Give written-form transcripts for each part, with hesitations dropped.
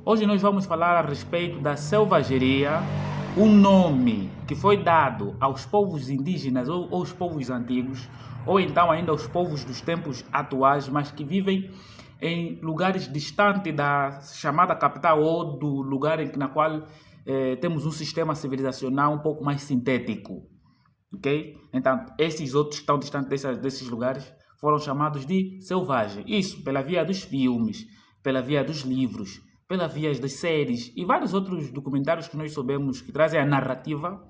Hoje nós vamos falar a respeito da selvageria, um nome que foi dado aos povos indígenas ou aos povos antigos, ou então ainda aos povos dos tempos atuais, mas que vivem em lugares distantes da chamada capital ou do lugar na qual temos um sistema civilizacional um pouco mais sintético. Ok? Então, esses outros que estão distantes desses lugares foram chamados de selvagem. Isso pela via dos filmes, pela via dos livros, pela via das séries e vários outros documentários que nós soubemos que trazem a narrativa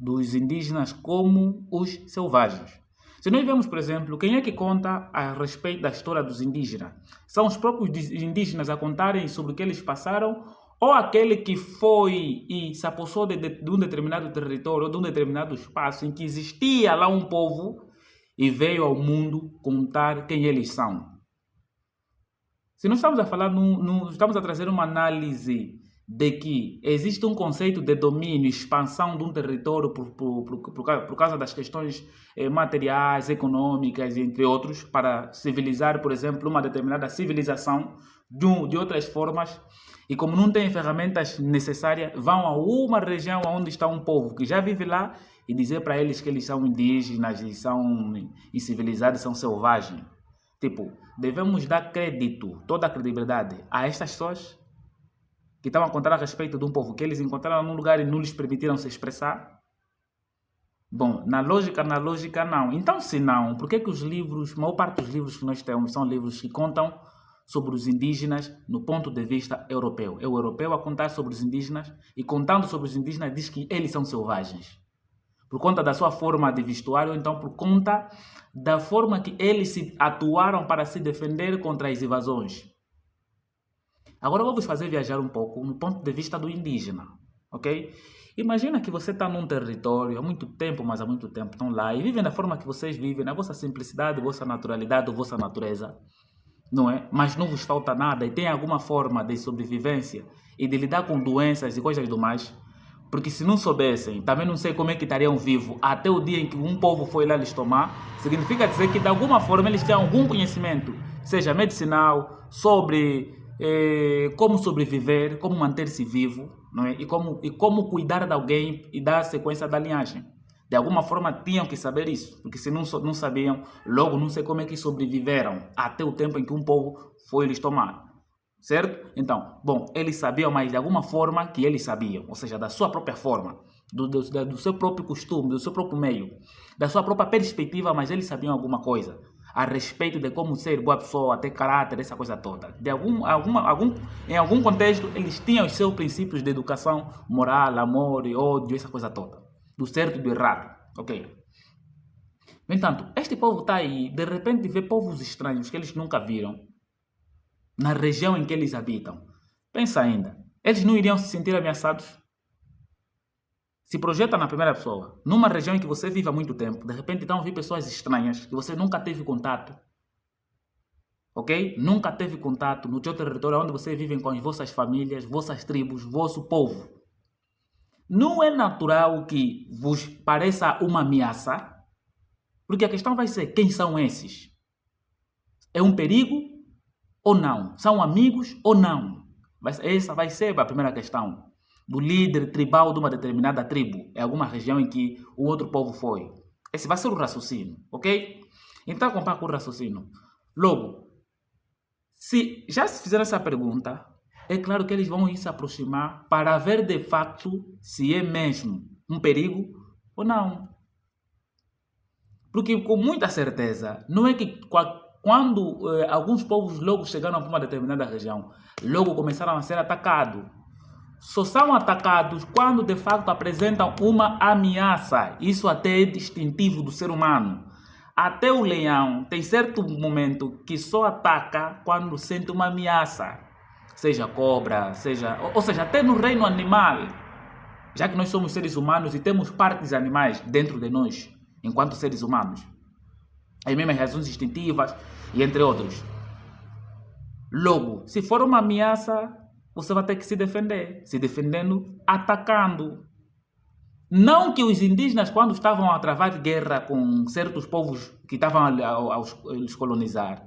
dos indígenas como os selvagens. Se nós vemos, por exemplo, quem é que conta a respeito da história dos indígenas? São os próprios indígenas a contarem sobre o que eles passaram ou aquele que foi e se apossou de um determinado território ou de um determinado espaço em que existia lá um povo e veio ao mundo contar quem eles são? Se nós estamos a falar, estamos a trazer uma análise de que existe um conceito de domínio, expansão de um território por causa das questões materiais, econômicas, entre outros, para civilizar, por exemplo, uma determinada civilização de outras formas, e como não têm ferramentas necessárias, vão a uma região onde está um povo que já vive lá e dizer para eles que eles são indígenas e são incivilizados, são selvagens. Tipo, devemos dar crédito, toda a credibilidade a estas pessoas que estão a contar a respeito de um povo que eles encontraram num lugar e não lhes permitiram se expressar? Bom, na lógica não. Então, se não, por que os livros, a maior parte dos livros que nós temos são livros que contam sobre os indígenas no ponto de vista europeu? É o europeu a contar sobre os indígenas e contando sobre os indígenas diz que eles são selvagens. Por conta da sua forma de vestuário, então por conta da forma que eles se atuaram para se defender contra as invasões. Agora vamos fazer viajar um pouco no ponto de vista do indígena, ok? Imagina que você está num território há muito tempo, mas há muito tempo estão lá e vivem da forma que vocês vivem, na vossa simplicidade, vossa naturalidade, vossa natureza, não é? Mas não vos falta nada e tem alguma forma de sobrevivência e de lidar com doenças e coisas do mais. Porque se não soubessem, também não sei como é que estariam vivos até o dia em que um povo foi lá lhes tomar. Significa dizer que de alguma forma eles têm algum conhecimento, seja medicinal, sobre como sobreviver, como manter-se vivo, não é? E como cuidar de alguém e dar sequência da linhagem. De alguma forma tinham que saber isso, porque se não sabiam, logo não sei como é que sobreviveram até o tempo em que um povo foi lhes tomar. Certo? Então, bom, eles sabiam, mas de alguma forma que eles sabiam, ou seja, da sua própria forma, do seu próprio costume, do seu próprio meio, da sua própria perspectiva, mas eles sabiam alguma coisa a respeito de como ser boa pessoa, ter caráter, essa coisa toda. Em algum contexto, eles tinham os seus princípios de educação moral, amor e ódio, essa coisa toda, do certo e do errado, ok? No entanto, este povo está aí, de repente vê povos estranhos que eles nunca viram, na região em que eles habitam. Pensa ainda, eles não iriam se sentir ameaçados? Se projeta na primeira pessoa, numa região em que você vive há muito tempo, de repente estão a vir pessoas estranhas que você nunca teve contato, ok? Nunca teve contato no seu território onde você vive com as vossas famílias, vossas tribos, vosso povo. Não é natural que vos pareça uma ameaça? Porque a questão vai ser, quem são esses? É um perigo? Ou não? São amigos ou não? Essa vai ser a primeira questão. Do líder tribal de uma determinada tribo, em alguma região em que o outro povo foi. Esse vai ser o raciocínio, ok? Então, compara com o raciocínio. Logo, se fizeram essa pergunta, é claro que eles vão ir se aproximar para ver de facto se é mesmo um perigo ou não. Porque com muita certeza, não é que quando alguns povos logo chegaram para uma determinada região, logo começaram a ser atacados. Só são atacados quando de facto apresentam uma ameaça. Isso até é distintivo do ser humano. Até o leão tem certo momento que só ataca quando sente uma ameaça. Seja cobra, ou seja, até no reino animal. Já que nós somos seres humanos e temos partes animais dentro de nós, enquanto seres humanos. As mesmas reações instintivas e entre outros. Logo, se for uma ameaça, você vai ter que se defender. Se defendendo, atacando. Não que os indígenas, quando estavam a travar guerra com certos povos que estavam a os colonizar,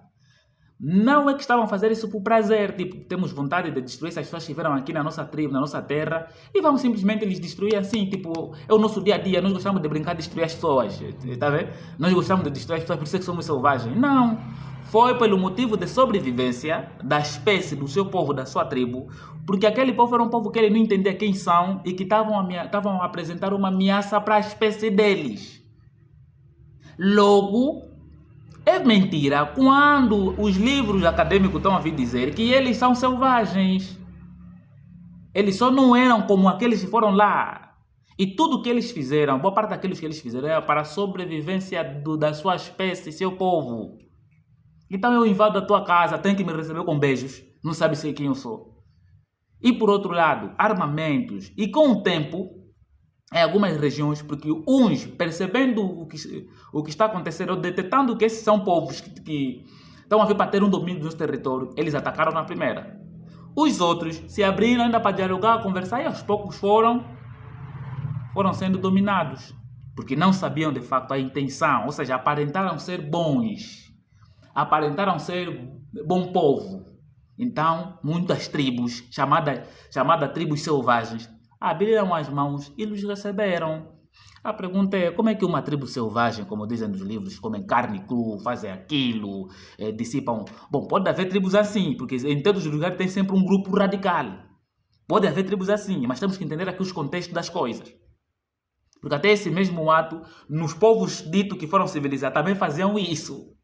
Não é que estavam a fazer isso por prazer, tipo, temos vontade de destruir essas pessoas que viveram aqui na nossa tribo, na nossa terra, e vamos simplesmente lhes destruir assim, tipo, é o nosso dia a dia, nós gostamos de brincar de destruir as pessoas, tá vendo? Nós gostamos de destruir as pessoas, por isso é que somos selvagens. Não, foi pelo motivo de sobrevivência da espécie, do seu povo, da sua tribo, porque aquele povo era um povo que ele não entendia quem são e que estavam a apresentar uma ameaça para a espécie deles. Logo, é mentira quando os livros acadêmicos estão a vir dizer que eles são selvagens. Eles só não eram como aqueles que foram lá. E tudo que eles fizeram, boa parte daqueles que eles fizeram era para a sobrevivência da sua espécie, seu povo. Então eu invado a tua casa, tem que me receber com beijos, não sabe sei quem eu sou. E por outro lado, armamentos. E com o tempo, em algumas regiões, porque uns, percebendo o que está acontecendo, ou detectando que esses são povos que estão a vir para ter um domínio do nosso território, eles atacaram na primeira. Os outros se abriram ainda para dialogar, conversar, e aos poucos foram sendo dominados, porque não sabiam de facto a intenção, ou seja, aparentaram ser bons, aparentaram ser bom povo. Então, muitas tribos, chamadas tribos selvagens, abriram as mãos e os receberam. A pergunta é, como é que uma tribo selvagem, como dizem nos livros, comem carne crua, fazem aquilo, dissipam... Bom, pode haver tribos assim, porque em todos os lugares tem sempre um grupo radical. Pode haver tribos assim, mas temos que entender aqui os contextos das coisas. Porque até esse mesmo ato, nos povos ditos que foram civilizados, também faziam isso.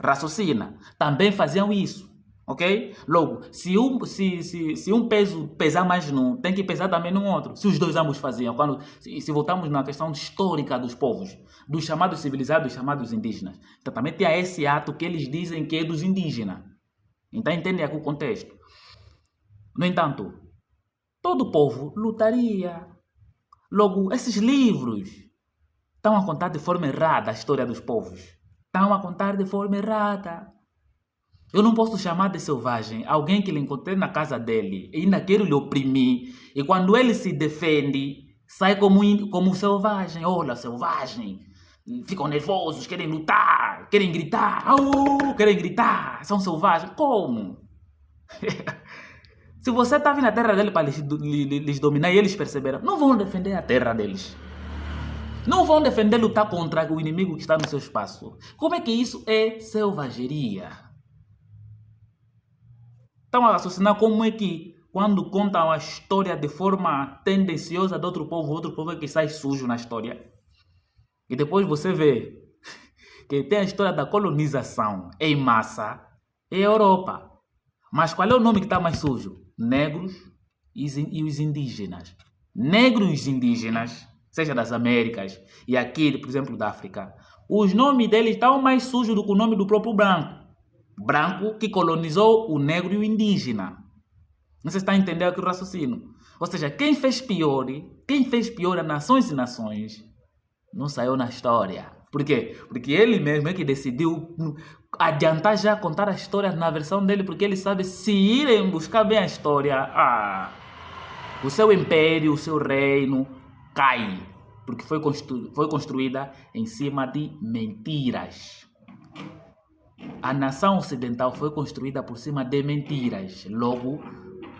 Raciocina, também faziam isso. Ok? Logo, se um peso pesar mais num, tem que pesar também no outro. Se os dois ambos faziam. Se voltamos na questão histórica dos povos, dos chamados civilizados, dos chamados indígenas. Então também tem esse ato que eles dizem que é dos indígenas. Então entendem aqui o contexto. No entanto, todo povo lutaria. Logo, esses livros estão a contar de forma errada a história dos povos. Estão a contar de forma errada. Eu não posso chamar de selvagem alguém que lhe encontrei na casa dele e ainda quero lhe oprimir. E quando ele se defende, sai como selvagem. Olha, selvagem. Ficam nervosos, querem lutar, querem gritar. Querem gritar. São selvagens. Como? Se você estava na terra dele para lhes dominar e eles perceberam, não vão defender a terra deles. Não vão defender lutar contra o inimigo que está no seu espaço. Como é que isso é selvageria? Estão a raciocinar como é que, quando contam a história de forma tendenciosa de outro povo é que sai sujo na história. E depois você vê que tem a história da colonização em massa em Europa. Mas qual é o nome que está mais sujo? Negros e os indígenas. Negros e os indígenas, seja das Américas e aqui, por exemplo, da África, os nomes deles estão mais sujos do que o nome do próprio branco. Branco que colonizou o negro e o indígena. Não se está a entender aqui o raciocínio. Ou seja, quem fez pior a nações e nações, não saiu na história. Por quê? Porque ele mesmo é que decidiu adiantar já contar a história na versão dele, porque ele sabe se irem buscar bem a história, o seu império, o seu reino cai. Porque foi construída em cima de mentiras. A nação ocidental foi construída por cima de mentiras. Logo,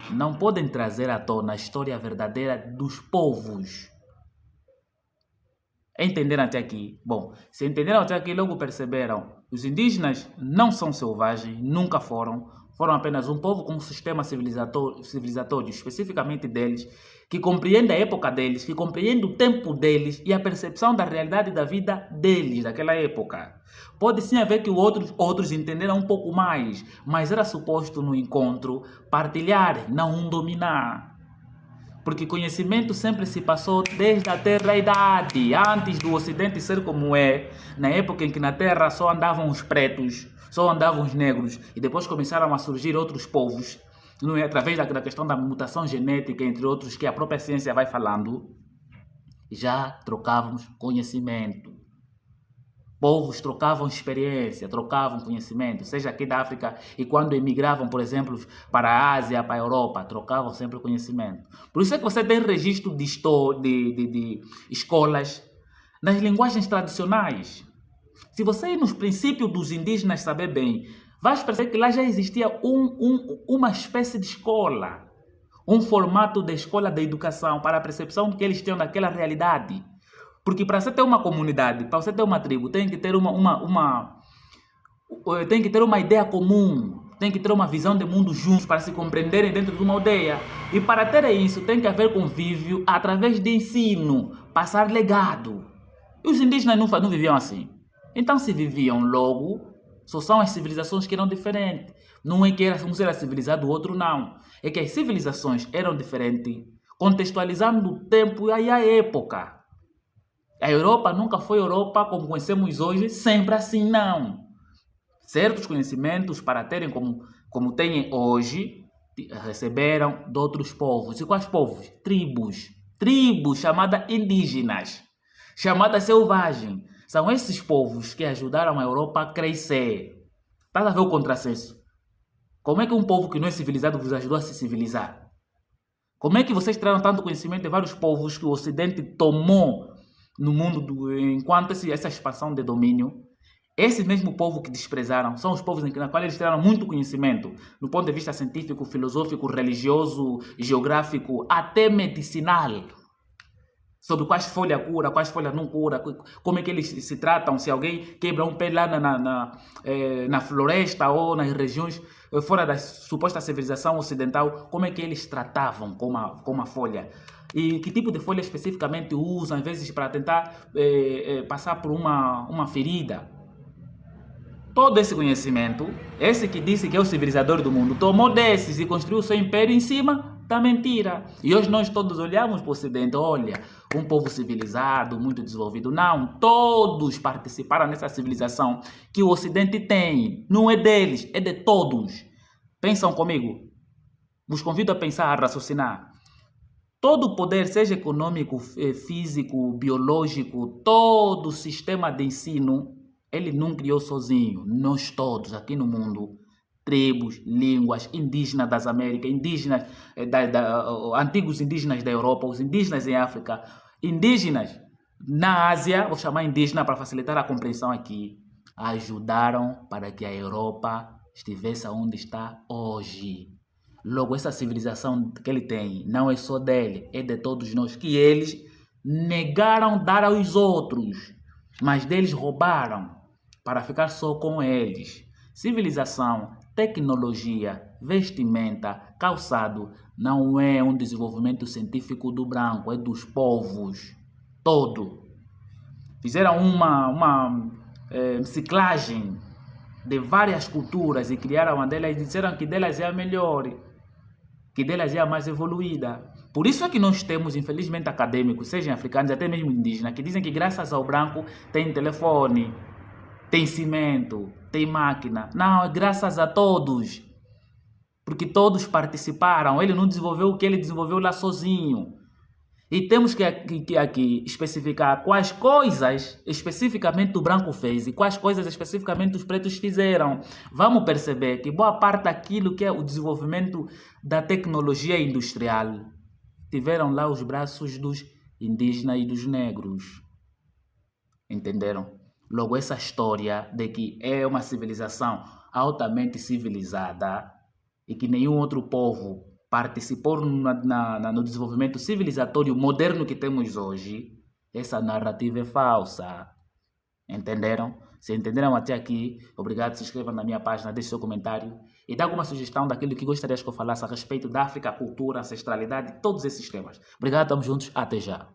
não podem trazer à tona a história verdadeira dos povos. Entenderam até aqui? Bom, se entenderam até aqui, logo perceberam. Os indígenas não são selvagens, nunca foram. Foram apenas um povo com um sistema civilizatório especificamente deles, que compreende a época deles, que compreende o tempo deles e a percepção da realidade da vida deles, daquela época. Pode sim haver que outros entenderam um pouco mais, mas era suposto no encontro partilhar, não um dominar. Porque conhecimento sempre se passou desde a terra-idade, antes do Ocidente ser como é, na época em que na Terra só andavam os pretos, só andavam os negros, e depois começaram a surgir outros povos, não é? Através da questão da mutação genética, entre outros, que a própria ciência vai falando, já trocávamos conhecimento. Povos trocavam experiência, trocavam conhecimento, seja aqui da África, e quando emigravam, por exemplo, para a Ásia, para a Europa, trocavam sempre conhecimento. Por isso é que você tem registro de escolas nas linguagens tradicionais. Se você ir nos princípios dos indígenas saber bem, vais perceber que lá já existia uma espécie de escola, um formato de escola de educação para a percepção que eles tinham daquela realidade. Porque para você ter uma comunidade, para você ter uma tribo, tem que ter tem que ter uma ideia comum, tem que ter uma visão de mundo juntos para se compreenderem dentro de uma aldeia. E para ter isso, tem que haver convívio através de ensino, passar legado. E os indígenas não viviam assim. Então, se viviam logo, só são as civilizações que eram diferentes. Não é que um era civilizado, o outro não. É que as civilizações eram diferentes, contextualizando o tempo e a época. A Europa nunca foi Europa como conhecemos hoje, sempre assim não. Certos conhecimentos, para terem como têm hoje, receberam de outros povos. E quais povos? Tribos. Tribos chamadas indígenas, chamadas selvagens. São esses povos que ajudaram a Europa a crescer. Está a ver o contrassenso? Como é que um povo que não é civilizado vos ajudou a se civilizar? Como é que vocês tiraram tanto conhecimento de vários povos que o Ocidente tomou no mundo enquanto essa expansão de domínio? Esse mesmo povo que desprezaram são os povos na qual eles tiraram muito conhecimento, do ponto de vista científico, filosófico, religioso, geográfico, até medicinal. Sobre quais folhas cura, quais folhas não cura, como é que eles se tratam, se alguém quebra um pé lá na floresta ou nas regiões fora da suposta civilização ocidental, como é que eles tratavam com a folha. E que tipo de folha especificamente usam, às vezes, para tentar passar por uma ferida. Todo esse conhecimento, esse que disse que é o civilizador do mundo, tomou desses e construiu seu império em cima da mentira. E hoje nós todos olhamos para o Ocidente, olha, um povo civilizado, muito desenvolvido. Não, todos participaram nessa civilização que o Ocidente tem. Não é deles, é de todos. Pensam comigo. Vos convido a pensar, a raciocinar. Todo o poder, seja econômico, físico, biológico, todo o sistema de ensino, ele não criou sozinho. Nós todos aqui no mundo, tribos, línguas, indígenas das Américas, indígenas, antigos indígenas da Europa, os indígenas em África, indígenas na Ásia, vou chamar indígena para facilitar a compreensão aqui, ajudaram para que a Europa estivesse onde está hoje. Logo, essa civilização que ele tem não é só dele, é de todos nós, que eles negaram dar aos outros, mas deles roubaram para ficar só com eles. Civilização, tecnologia, vestimenta, calçado, não é um desenvolvimento científico do branco, é dos povos. Todo. Fizeram uma ciclagem de várias culturas e criaram uma delas e disseram que delas é a melhor, que delas é a mais evoluída. Por isso é que nós temos, infelizmente, acadêmicos, sejam africanos, até mesmo indígenas, que dizem que graças ao branco tem telefone, tem cimento, tem máquina. Não, é graças a todos. Porque todos participaram. Ele não desenvolveu o que ele desenvolveu lá sozinho. E temos que aqui especificar quais coisas especificamente o branco fez e quais coisas especificamente os pretos fizeram. Vamos perceber que boa parte daquilo que é o desenvolvimento da tecnologia industrial tiveram lá os braços dos indígenas e dos negros. Entenderam? Logo, essa história de que é uma civilização altamente civilizada e que nenhum outro povo participou no desenvolvimento civilizatório moderno que temos hoje, essa narrativa é falsa. Entenderam? Se entenderam até aqui, obrigado, se inscrevam na minha página, deixe seu comentário e dê alguma sugestão daquilo que gostarias que eu falasse a respeito da África, cultura, ancestralidade, todos esses temas. Obrigado, estamos juntos, até já.